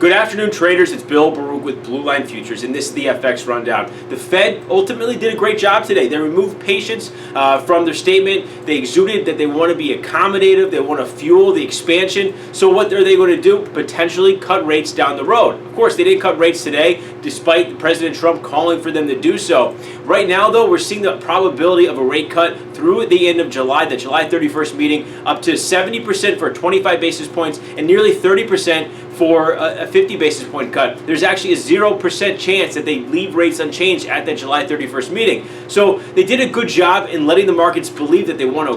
Good afternoon, traders. It's Bill Baruch with Blue Line Futures, and this is the FX Rundown. The Fed ultimately did a great job today. They removed patience from their statement. They exuded that they want to be accommodative. They want to fuel the expansion. So what are they going to do? Potentially cut rates down the road. Of course, they didn't cut rates today, despite President Trump calling for them to do so. Right now, though, we're seeing the probability of a rate cut through the end of July, the July 31st meeting, up to 70% for 25 basis points and nearly 30% for a 50 basis point cut. There's actually a 0% chance that they leave rates unchanged at that July 31st meeting. So they did a good job in letting the markets believe that they want to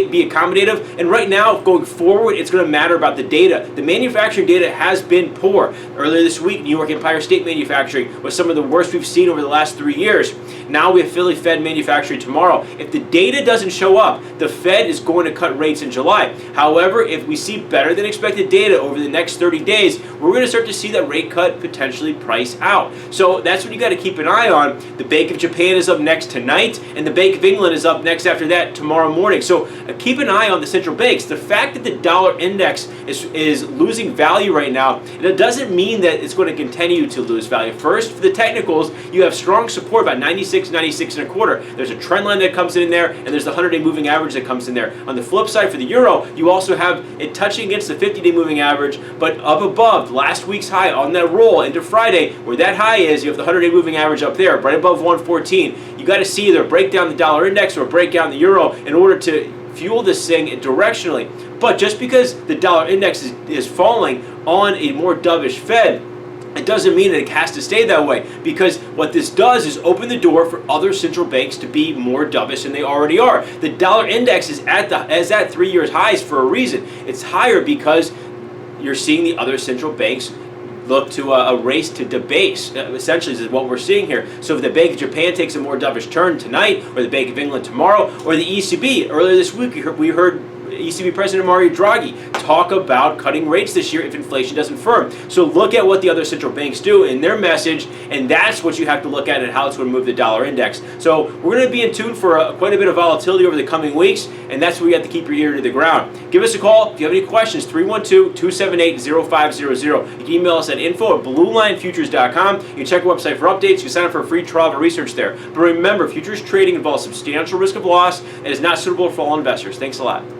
be accommodative. And right now, going forward, it's going to matter about the data. The manufacturing data has been poor. Earlier this week, New York Empire State manufacturing was some of the worst we've seen over the last 3 years. Now we have Philly Fed manufacturing tomorrow. If the data doesn't show up, the Fed is going to cut rates in July. However, if we see better than expected data over the next 30 days, we're going to start to see that rate cut potentially price out. So that's what you got to keep an eye on. The Bank of Japan is up next tonight, and the Bank of England is up next after that tomorrow morning. So keep an eye on the central banks. The fact that the dollar index is losing value right now, it doesn't mean that it's going to continue to lose value. First, for the technicals, you have strong support about 96, 96 and a quarter. There's a trend line that comes in there, and there's the 100-day moving average that comes in there. On the flip side, for the euro, you also have it touching against the 50-day moving average, but up above last week's high on that roll into Friday, where that high is, you have the 100-day moving average up there, right above 114. You got to see either break down the dollar index or break down the euro in order to fuel this thing directionally. But just because the dollar index is falling on a more dovish Fed, it doesn't mean that it has to stay that way, because what this does is open the door for other central banks to be more dovish than they already are. The dollar index is at 3 years highs for a reason. It's higher because you're seeing the other central banks look to a race to debase, essentially, is what we're seeing here. So if the Bank of Japan takes a more dovish turn tonight, or the Bank of England tomorrow, or the ECB, earlier this week we heard ECB President Mario Draghi talk about cutting rates this year if inflation doesn't firm. So look at what the other central banks do in their message, and that's what you have to look at and how it's going to move the dollar index. So we're going to be in tune for quite a bit of volatility over the coming weeks, and that's where you have to keep your ear to the ground. Give us a call if you have any questions, 312-278-0500. You can email us at info@bluelinefutures.com. You can check our website for updates. You can sign up for a free trial of research there. But remember, futures trading involves substantial risk of loss and is not suitable for all investors. Thanks a lot.